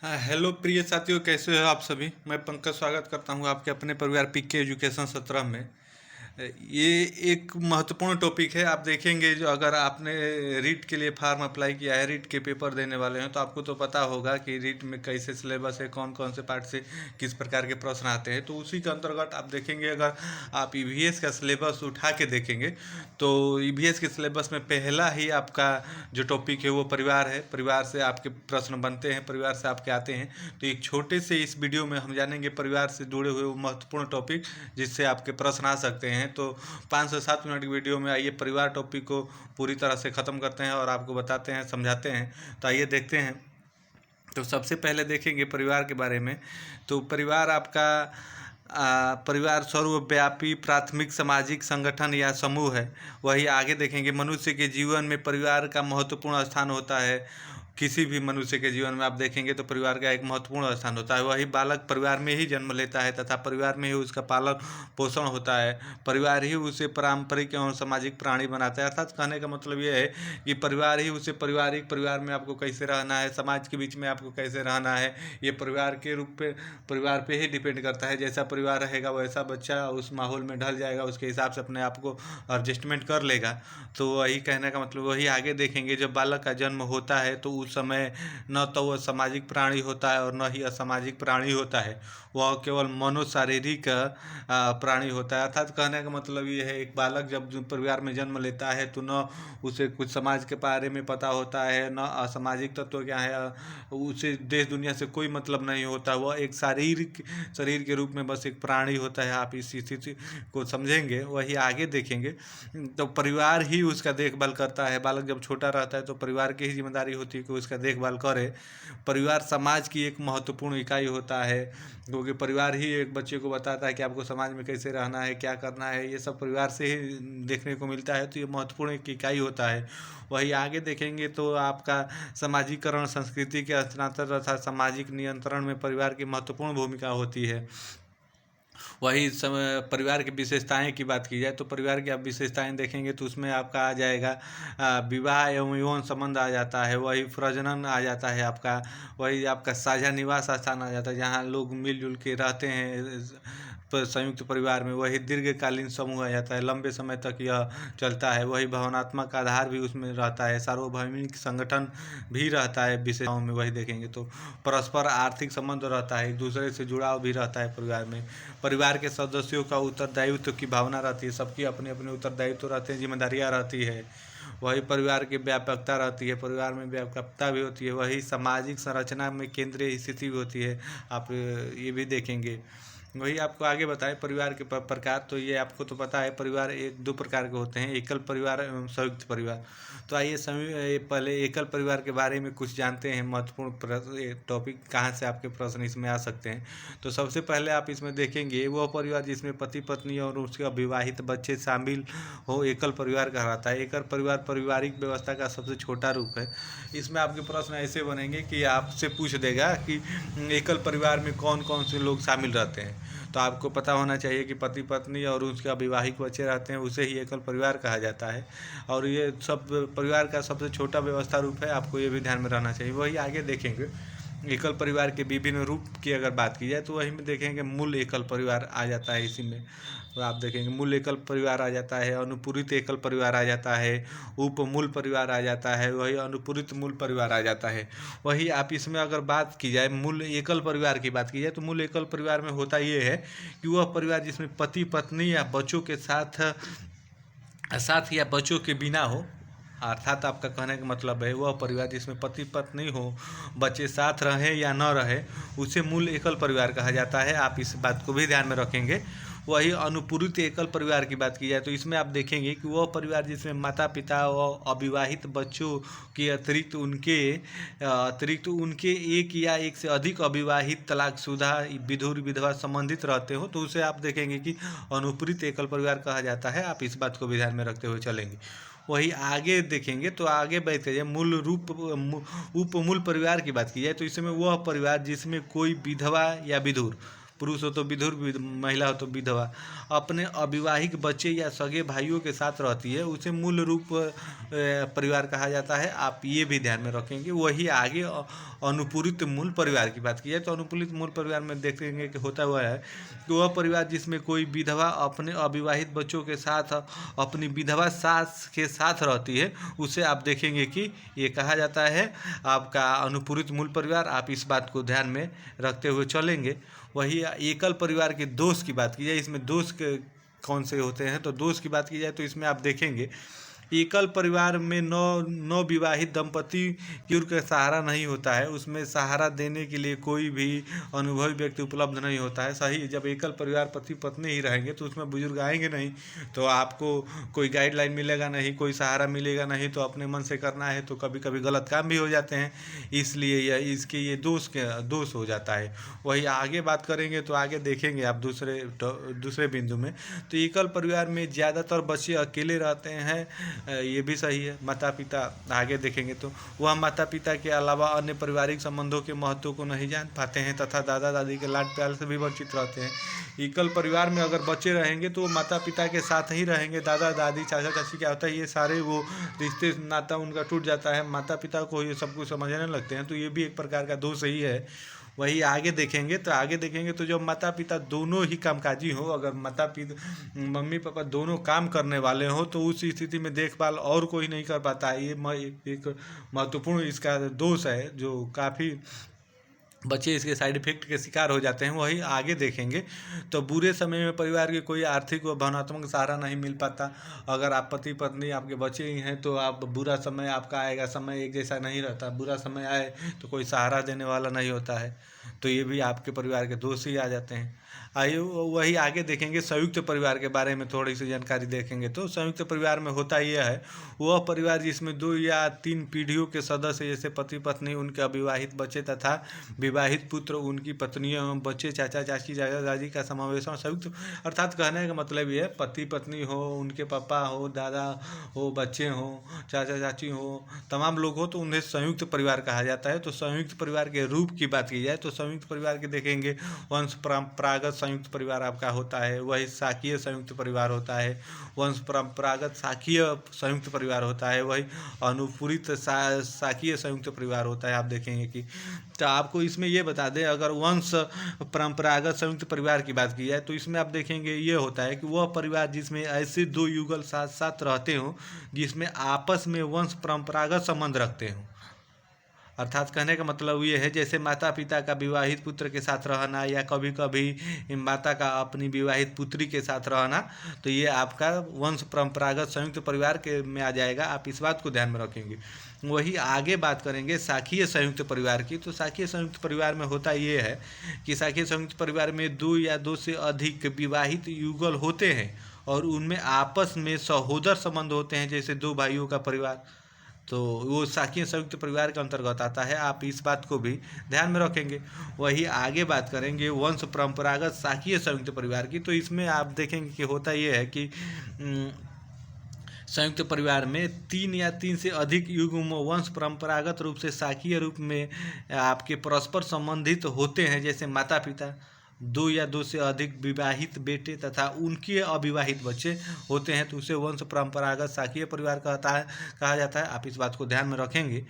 हाँ, हेलो प्रिय साथियों, कैसे हो आप सभी। मैं पंकज स्वागत करता हूँ आपके अपने परिवार पीके एजुकेशन 17 में। ये एक महत्वपूर्ण टॉपिक है। आप देखेंगे, जो अगर आपने रीट के लिए फार्म अप्लाई किया है, रीट के पेपर देने वाले हैं, तो आपको तो पता होगा कि रीट में कैसे सिलेबस है, कौन कौन से पार्ट से किस प्रकार के प्रश्न आते हैं। तो उसी के अंतर्गत आप देखेंगे, अगर आप ईवीएस का सिलेबस उठा के देखेंगे तो ईवीएस के सिलेबस में पहला ही आपका जो टॉपिक है वो परिवार है। परिवार से आपके प्रश्न बनते हैं, परिवार से आपके आते हैं। तो एक छोटे से इस वीडियो में हम जानेंगे परिवार से जुड़े हुए वो महत्वपूर्ण टॉपिक जिससे आपके प्रश्न आ सकते हैं। तो 5 से 7 मिनट की वीडियो में आइए परिवार टॉपिक को पूरी तरह से ख़त्म करते हैं और आपको बताते हैं, समझाते हैं। तो आइए देखते हैं। तो सबसे पहले देखेंगे परिवार के बारे में। तो परिवार आपका परिवार सर्वव्यापी प्राथमिक सामाजिक संगठन या समूह है। वही आगे देखेंगे, मनुष्य के जीवन में परिवार का महत्वपूर्ण स्थान होता है। किसी भी मनुष्य के जीवन में आप देखेंगे तो परिवार का एक महत्वपूर्ण स्थान होता है। वही बालक परिवार में ही जन्म लेता है तथा परिवार में ही उसका पालन पोषण होता है। परिवार ही उसे पारंपरिक एवं सामाजिक प्राणी बनाता है। अर्थात कहने का मतलब ये है कि परिवार ही उसे पारिवारिक, परिवार में आपको कैसे रहना है, समाज के बीच में आपको कैसे रहना है, ये परिवार के रूप पे, परिवार पे ही डिपेंड करता है। जैसा परिवार रहेगा वैसा बच्चा उस माहौल में ढल जाएगा, उसके हिसाब से अपने आप को एडजस्टमेंट कर लेगा। तो वही कहने का मतलब, वही आगे देखेंगे, जब बालक का जन्म होता है तो उस समय न तो वह सामाजिक प्राणी होता है और न ही असामाजिक प्राणी होता है। वह केवल मनोशारीरिक प्राणी होता है। अर्थात कहने का मतलब ये है, एक बालक जब जो परिवार में जन्म लेता है तो न उसे कुछ समाज के बारे में पता होता है, न असामाजिक तत्व क्या है, उसे देश दुनिया से कोई मतलब नहीं होता। वह एक शारीरिक शरीर के रूप में बस एक प्राणी होता है। आप इस स्थिति को समझेंगे, वही आगे देखेंगे। तो परिवार ही उसका देखभाल करता है। बालक जब छोटा रहता है तो परिवार की ही जिम्मेदारी होती है कि उसका देखभाल करे। परिवार समाज की एक महत्वपूर्ण इकाई होता है, क्योंकि परिवार ही एक बच्चे को बताता है कि आपको समाज में कैसे रहना है, क्या करना है। ये सब परिवार से ही देखने को मिलता है। तो ये महत्वपूर्ण एक इकाई होता है। वही आगे देखेंगे तो आपका समाजीकरण, संस्कृति के हस्तांतरण तथा सामाजिक नियंत्रण में परिवार की महत्वपूर्ण भूमिका होती है। वही समय परिवार की विशेषताएं की बात की जाए तो परिवार की आप विशेषताएं देखेंगे तो उसमें आपका आ जाएगा विवाह एवं यौन संबंध आ जाता है। वही प्रजनन आ जाता है आपका। वही आपका साझा निवास स्थान आ जाता है, जहाँ लोग मिलजुल के रहते हैं संयुक्त परिवार में। वही दीर्घकालीन समूह आ जाता है, लंबे समय तक यह चलता है। वही भावनात्मक आधार भी उसमें रहता है। सार्वभौमिक संगठन भी रहता है विशेषताओं में। वही देखेंगे तो परस्पर आर्थिक संबंध रहता है, एक दूसरे से जुड़ाव भी रहता है परिवार में। परिवार के सदस्यों का उत्तरदायित्व की भावना रहती है, सबकी अपने अपने उत्तरदायित्व रहते हैं, जिम्मेदारियाँ रहती है। वही परिवार की व्यापकता रहती है, परिवार में व्यापकता भी होती है। वही सामाजिक संरचना में केंद्रीय स्थिति भी होती है। आप ये भी देखेंगे। वही आपको आगे बताएं परिवार के प्रकार। तो ये आपको तो पता है, परिवार एक दो प्रकार के होते हैं, एकल परिवार एवं संयुक्त परिवार। तो आइए पहले एकल परिवार के बारे में कुछ जानते हैं। महत्वपूर्ण टॉपिक कहाँ से आपके प्रश्न इसमें आ सकते हैं। तो सबसे पहले आप इसमें देखेंगे वह परिवार जिसमें पति पत्नी और उसके अविवाहित बच्चे शामिल हो, एकल परिवार कहलाता है। एकल परिवार पारिवारिक व्यवस्था का सबसे छोटा रूप है। इसमें आपके प्रश्न ऐसे बनेंगे कि आपसे पूछ देगा कि एकल परिवार में कौन कौन से लोग शामिल रहते हैं। तो आपको पता होना चाहिए कि पति पत्नी और उसके अविवाहित बच्चे रहते हैं, उसे ही एकल परिवार कहा जाता है। और ये सब परिवार का सबसे छोटा व्यवस्था रूप है, आपको ये भी ध्यान में रहना चाहिए। वही आगे देखेंगे एकल परिवार के विभिन्न रूप की अगर बात की जाए तो वही में देखेंगे मूल एकल परिवार आ जाता है इसी में। तो आप देखेंगे मूल एकल परिवार आ जाता है, अनुपूरित एकल परिवार आ जाता है, उपमूल परिवार आ जाता है, वही अनुपूरित मूल परिवार आ जाता है। वही आप इसमें अगर बात की जाए मूल एकल परिवार की बात की जाए तो मूल एकल परिवार में होता ये है कि वह परिवार जिसमें पति पत्नी या बच्चों के साथ या बच्चों के बिना हो। अर्थात आपका कहने का मतलब है वह परिवार जिसमें पति पत्नी हो, बच्चे साथ रहें या न रहे, उसे मूल एकल परिवार कहा जाता है। आप इस बात को भी ध्यान में रखेंगे। वही अनुपूरित एकल परिवार की बात की जाए तो इसमें आप देखेंगे कि वह परिवार जिसमें माता पिता व अविवाहित बच्चों के अतिरिक्त उनके एक या एक से अधिक अविवाहित तलाकशुदा विधुर विधवा संबंधित रहते हो, तो उसे आप देखेंगे कि अनुपूरित एकल परिवार कहा जाता है। आप इस बात को भी ध्यान में रखते हुए चलेंगे। वही आगे देखेंगे तो आगे बात करिए उपमूल परिवार की बात की जाए तो इसमें वह परिवार जिसमें कोई विधवा या विधुर पुरुष हो तो विधुर, महिला हो तो विधवा, अपने अविवाहित बच्चे या सगे भाइयों के साथ रहती है उसे मूल रूप परिवार कहा जाता है। आप ये भी ध्यान में रखेंगे। वही आगे अनुपूरित मूल परिवार की बात की जाए तो अनुपूरित मूल परिवार में देखेंगे कि होता हुआ है कि वह परिवार जिसमें कोई विधवा अपने अविवाहित बच्चों के साथ अपनी विधवा सास के साथ रहती है उसे आप देखेंगे कि ये कहा जाता है आपका अनुपूरित मूल परिवार। आप इस बात को ध्यान में रखते हुए चलेंगे। वही एकल परिवार के दोष की बात की जाए, इसमें दोष कौन से होते हैं, तो दोष की बात की जाए तो इसमें आप देखेंगे एकल परिवार में नौ विवाहित दंपति की ओर का सहारा नहीं होता है, उसमें सहारा देने के लिए कोई भी अनुभवी व्यक्ति उपलब्ध नहीं होता है। सही, जब एकल परिवार पति पत्नी ही रहेंगे तो उसमें बुजुर्ग आएंगे नहीं, तो आपको कोई गाइडलाइन मिलेगा नहीं, कोई सहारा मिलेगा नहीं, तो अपने मन से करना है तो कभी कभी गलत काम भी हो जाते हैं। इसलिए ये दोष हो जाता है। वही आगे बात करेंगे तो आगे देखेंगे आप दूसरे बिंदु में, तो एकल परिवार में ज़्यादातर बच्चे अकेले रहते हैं, ये भी सही है। माता पिता आगे देखेंगे तो वह माता पिता के अलावा अन्य पारिवारिक संबंधों के महत्व को नहीं जान पाते हैं तथा दादा दादी के लाड प्यार से भी वंचित रहते हैं। एकल परिवार में अगर बच्चे रहेंगे तो वो माता पिता के साथ ही रहेंगे। दादा दादी चाचा चाची क्या होता है, ये सारे वो रिश्ते नाता उनका टूट जाता है, माता पिता को ये सब कुछ समझने लगते हैं, तो ये भी एक प्रकार का दोष ही है। वही आगे देखेंगे तो जब माता पिता दोनों ही कामकाजी हो, अगर माता पिता मम्मी पापा दोनों काम करने वाले हो तो उस स्थिति में देखभाल और कोई नहीं कर पाता है। ये एक महत्वपूर्ण इसका दोष है जो काफ़ी बच्चे इसके साइड इफेक्ट के शिकार हो जाते हैं। वही आगे देखेंगे तो बुरे समय में परिवार के कोई आर्थिक व भावनात्मक सहारा नहीं मिल पाता। अगर आप पति पत्नी आपके बच्चे ही हैं तो आप बुरा समय आपका आएगा, समय एक जैसा नहीं रहता, बुरा समय आए तो कोई सहारा देने वाला नहीं होता है, तो ये भी आपके परिवार के दोष ही आ जाते हैं। आइए वही आगे देखेंगे संयुक्त परिवार के बारे में थोड़ी सी जानकारी देखेंगे। तो संयुक्त परिवार में होता यह है, वह परिवार जिसमें 2 या 3 पीढ़ियों के सदस्य जैसे पति पत्नी, उनके अविवाहित बच्चे तथा विवाहित पुत्र, उनकी पत्नियां एवं बच्चे, चाचा चाची दादा दादी का समावेश हो। संयुक्त अर्थात कहने का मतलब ये है पति पत्नी हो, उनके पापा हो, दादा हो, बच्चे हो, चाचा चाची हो, तमाम लोग हो तो उन्हें संयुक्त परिवार कहा जाता है। तो संयुक्त परिवार के रूप की बात की जाए तो संयुक्त परिवार के देखेंगे वंश परंपरागत संयुक्त परिवार आपका होता है, वही शाकीय संयुक्त परिवार होता है, वंश परंपरागत शाकीय संयुक्त परिवार होता है, वही अनुपूरित शाकीय संयुक्त परिवार होता है। आप देखेंगे कि तो आपको इसमें ये बता दें, अगर वंश परंपरागत संयुक्त परिवार की बात की जाए तो इसमें आप देखेंगे ये होता है कि वह परिवार जिसमें ऐसे 2 युगल साथ साथ रहते हों जिसमें आपस में वंश परंपरागत संबंध रखते हों। अर्थात कहने का मतलब ये है जैसे माता पिता का विवाहित पुत्र के साथ रहना या कभी कभी माता का अपनी विवाहित पुत्री के साथ रहना, तो ये आपका वंश परंपरागत संयुक्त परिवार के में आ जाएगा। आप इस बात को ध्यान में रखेंगे। वही आगे बात करेंगे शाकीय संयुक्त परिवार की। तो शाकीय संयुक्त परिवार में होता ये है कि शाकीय संयुक्त परिवार में 2 या 2 से अधिक विवाहित युगल होते हैं और उनमें आपस में सहोदर संबंध होते हैं, जैसे 2 भाइयों का परिवार, तो वो शाकीय संयुक्त परिवार के अंतर्गत आता है। आप इस बात को भी ध्यान में रखेंगे। वही आगे बात करेंगे वंश परंपरागत शाकीय संयुक्त परिवार की। तो इसमें आप देखेंगे कि होता ये है कि संयुक्त परिवार में 3 या 3 से अधिक युग्म वंश परंपरागत रूप से शाकीय रूप में आपके परस्पर संबंधित होते हैं, जैसे माता पिता, 2 या 2 से अधिक विवाहित बेटे तथा उनके अविवाहित बच्चे होते हैं, तो उसे वंश परंपरागत शाकीय परिवार कहा जाता है। आप इस बात को ध्यान में रखेंगे।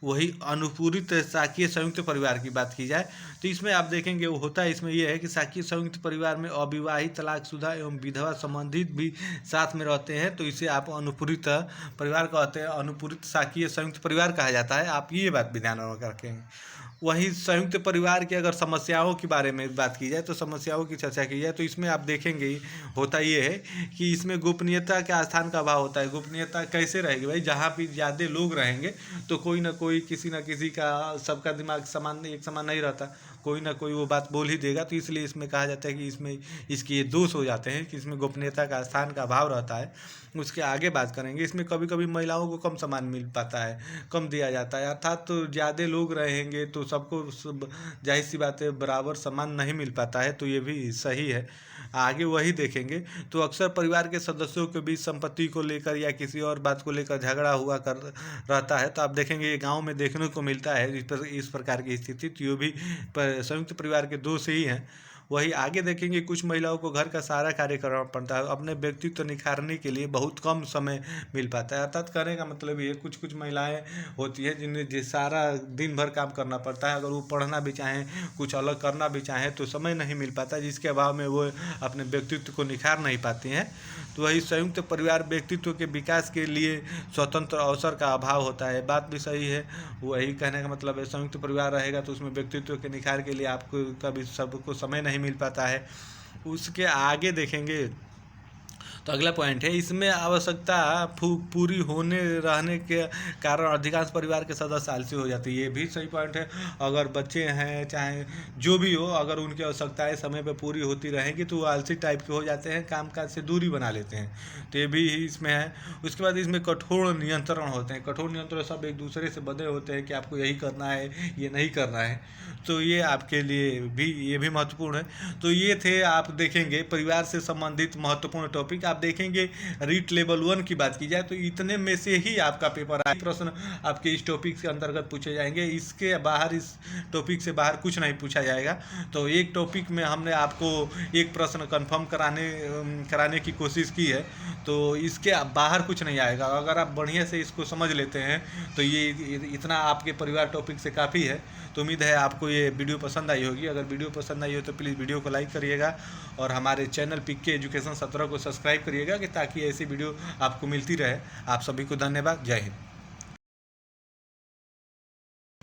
वही अनुपूरित शाकीय संयुक्त परिवार की बात की जाए तो इसमें आप देखेंगे वो होता है, इसमें यह है कि शाकीय संयुक्त परिवार में अविवाहित, तलाकशुदा एवं विधवा संबंधित भी साथ में रहते हैं, तो इसे आप अनुपूरित परिवार कहते हैं, अनुपूरित शाकीय संयुक्त परिवार कहा जाता है। आप ये बात भी ध्यान में रखेंगे। वही संयुक्त परिवार की अगर समस्याओं के बारे में बात की जाए तो समस्याओं की चर्चा की जाए तो इसमें आप देखेंगे होता ये है कि इसमें गोपनीयता के स्थान का अभाव होता है। गोपनीयता कैसे रहेगी भाई, जहाँ भी ज़्यादा लोग रहेंगे तो कोई ना कोई किसी न किसी का, सबका दिमाग एक समान नहीं रहता, कोई ना कोई वो बात बोल ही देगा, तो इसलिए इसमें कहा जाता है कि इसमें इसके ये दोष हो जाते हैं कि इसमें गोपनीयता का स्थान का अभाव रहता है। उसके आगे बात करेंगे, इसमें कभी कभी महिलाओं को कम सम्मान मिल पाता है, कम दिया जाता है, अर्थात तो ज़्यादा लोग रहेंगे तो सबको जाहिर सी बात है बराबर सम्मान नहीं मिल पाता है, तो ये भी सही है। आगे वही देखेंगे तो अक्सर परिवार के सदस्यों के बीच संपत्ति को लेकर या किसी और बात को लेकर झगड़ा हुआ कर रहता है, तो आप देखेंगे ये गांव में देखने को मिलता है इस प्रकार की स्थिति, तो ये भी संयुक्त परिवार के दोष ही हैं। वही आगे देखेंगे कुछ महिलाओं को घर का सारा कार्य करना पड़ता है, अपने व्यक्तित्व निखारने के लिए बहुत कम समय मिल पाता है। अर्थात कहने का मतलब ये कुछ कुछ महिलाएं होती है जिन्हें सारा दिन भर काम करना पड़ता है, अगर वो पढ़ना भी चाहें, कुछ अलग करना भी चाहें तो समय नहीं मिल पाता, जिसके अभाव में वो अपने व्यक्तित्व को निखार नहीं पाती हैं। तो वही संयुक्त परिवार व्यक्तित्व के विकास के लिए स्वतंत्र अवसर का अभाव होता है, बात भी सही है। वही कहने का मतलब है संयुक्त परिवार रहेगा तो उसमें व्यक्तित्व के निखार के लिए आपको कभी सबको समय नहीं मिल पाता है। उसके आगे देखेंगे तो अगला पॉइंट है, इसमें आवश्यकता पूरी होने रहने के कारण अधिकांश परिवार के सदस्य आलसी हो जाते हैं। ये भी सही पॉइंट है। अगर बच्चे हैं चाहे जो भी हो, अगर उनकी आवश्यकताएं समय पर पूरी होती रहेंगी तो वो आलसी टाइप के हो जाते हैं, कामकाज से दूरी बना लेते हैं। तो ये भी इसमें है। उसके बाद इसमें कठोर नियंत्रण होते हैं। कठोर नियंत्रण सब एक दूसरे से बंधे होते हैं कि आपको यही करना है, ये नहीं करना है। तो ये आपके लिए भी ये भी महत्वपूर्ण है। तो ये थे, आप देखेंगे परिवार से संबंधित महत्वपूर्ण टॉपिक। आप देखेंगे रीट लेवल 1 की बात की जाए तो इतने में से ही आपका पेपर प्रश्न आपके इस टॉपिक के अंतर्गत पूछे जाएंगे। इसके बाहर, इस टॉपिक से बाहर कुछ नहीं पूछा जाएगा। तो एक टॉपिक में हमने आपको एक प्रश्न कंफर्म कराने की कोशिश की है, तो इसके बाहर कुछ नहीं आएगा। अगर आप बढ़िया से इसको समझ लेते हैं तो ये इतना आपके परिवार टॉपिक से काफ़ी है। तो उम्मीद है आपको ये वीडियो पसंद आई होगी। अगर वीडियो पसंद आई हो तो प्लीज़ वीडियो को लाइक करिएगा और हमारे चैनल पीके एजुकेशन 17 को सब्सक्राइब करिएगा कि ताकि ऐसी वीडियो आपको मिलती रहे। आप सभी को धन्यवाद। जय हिंद।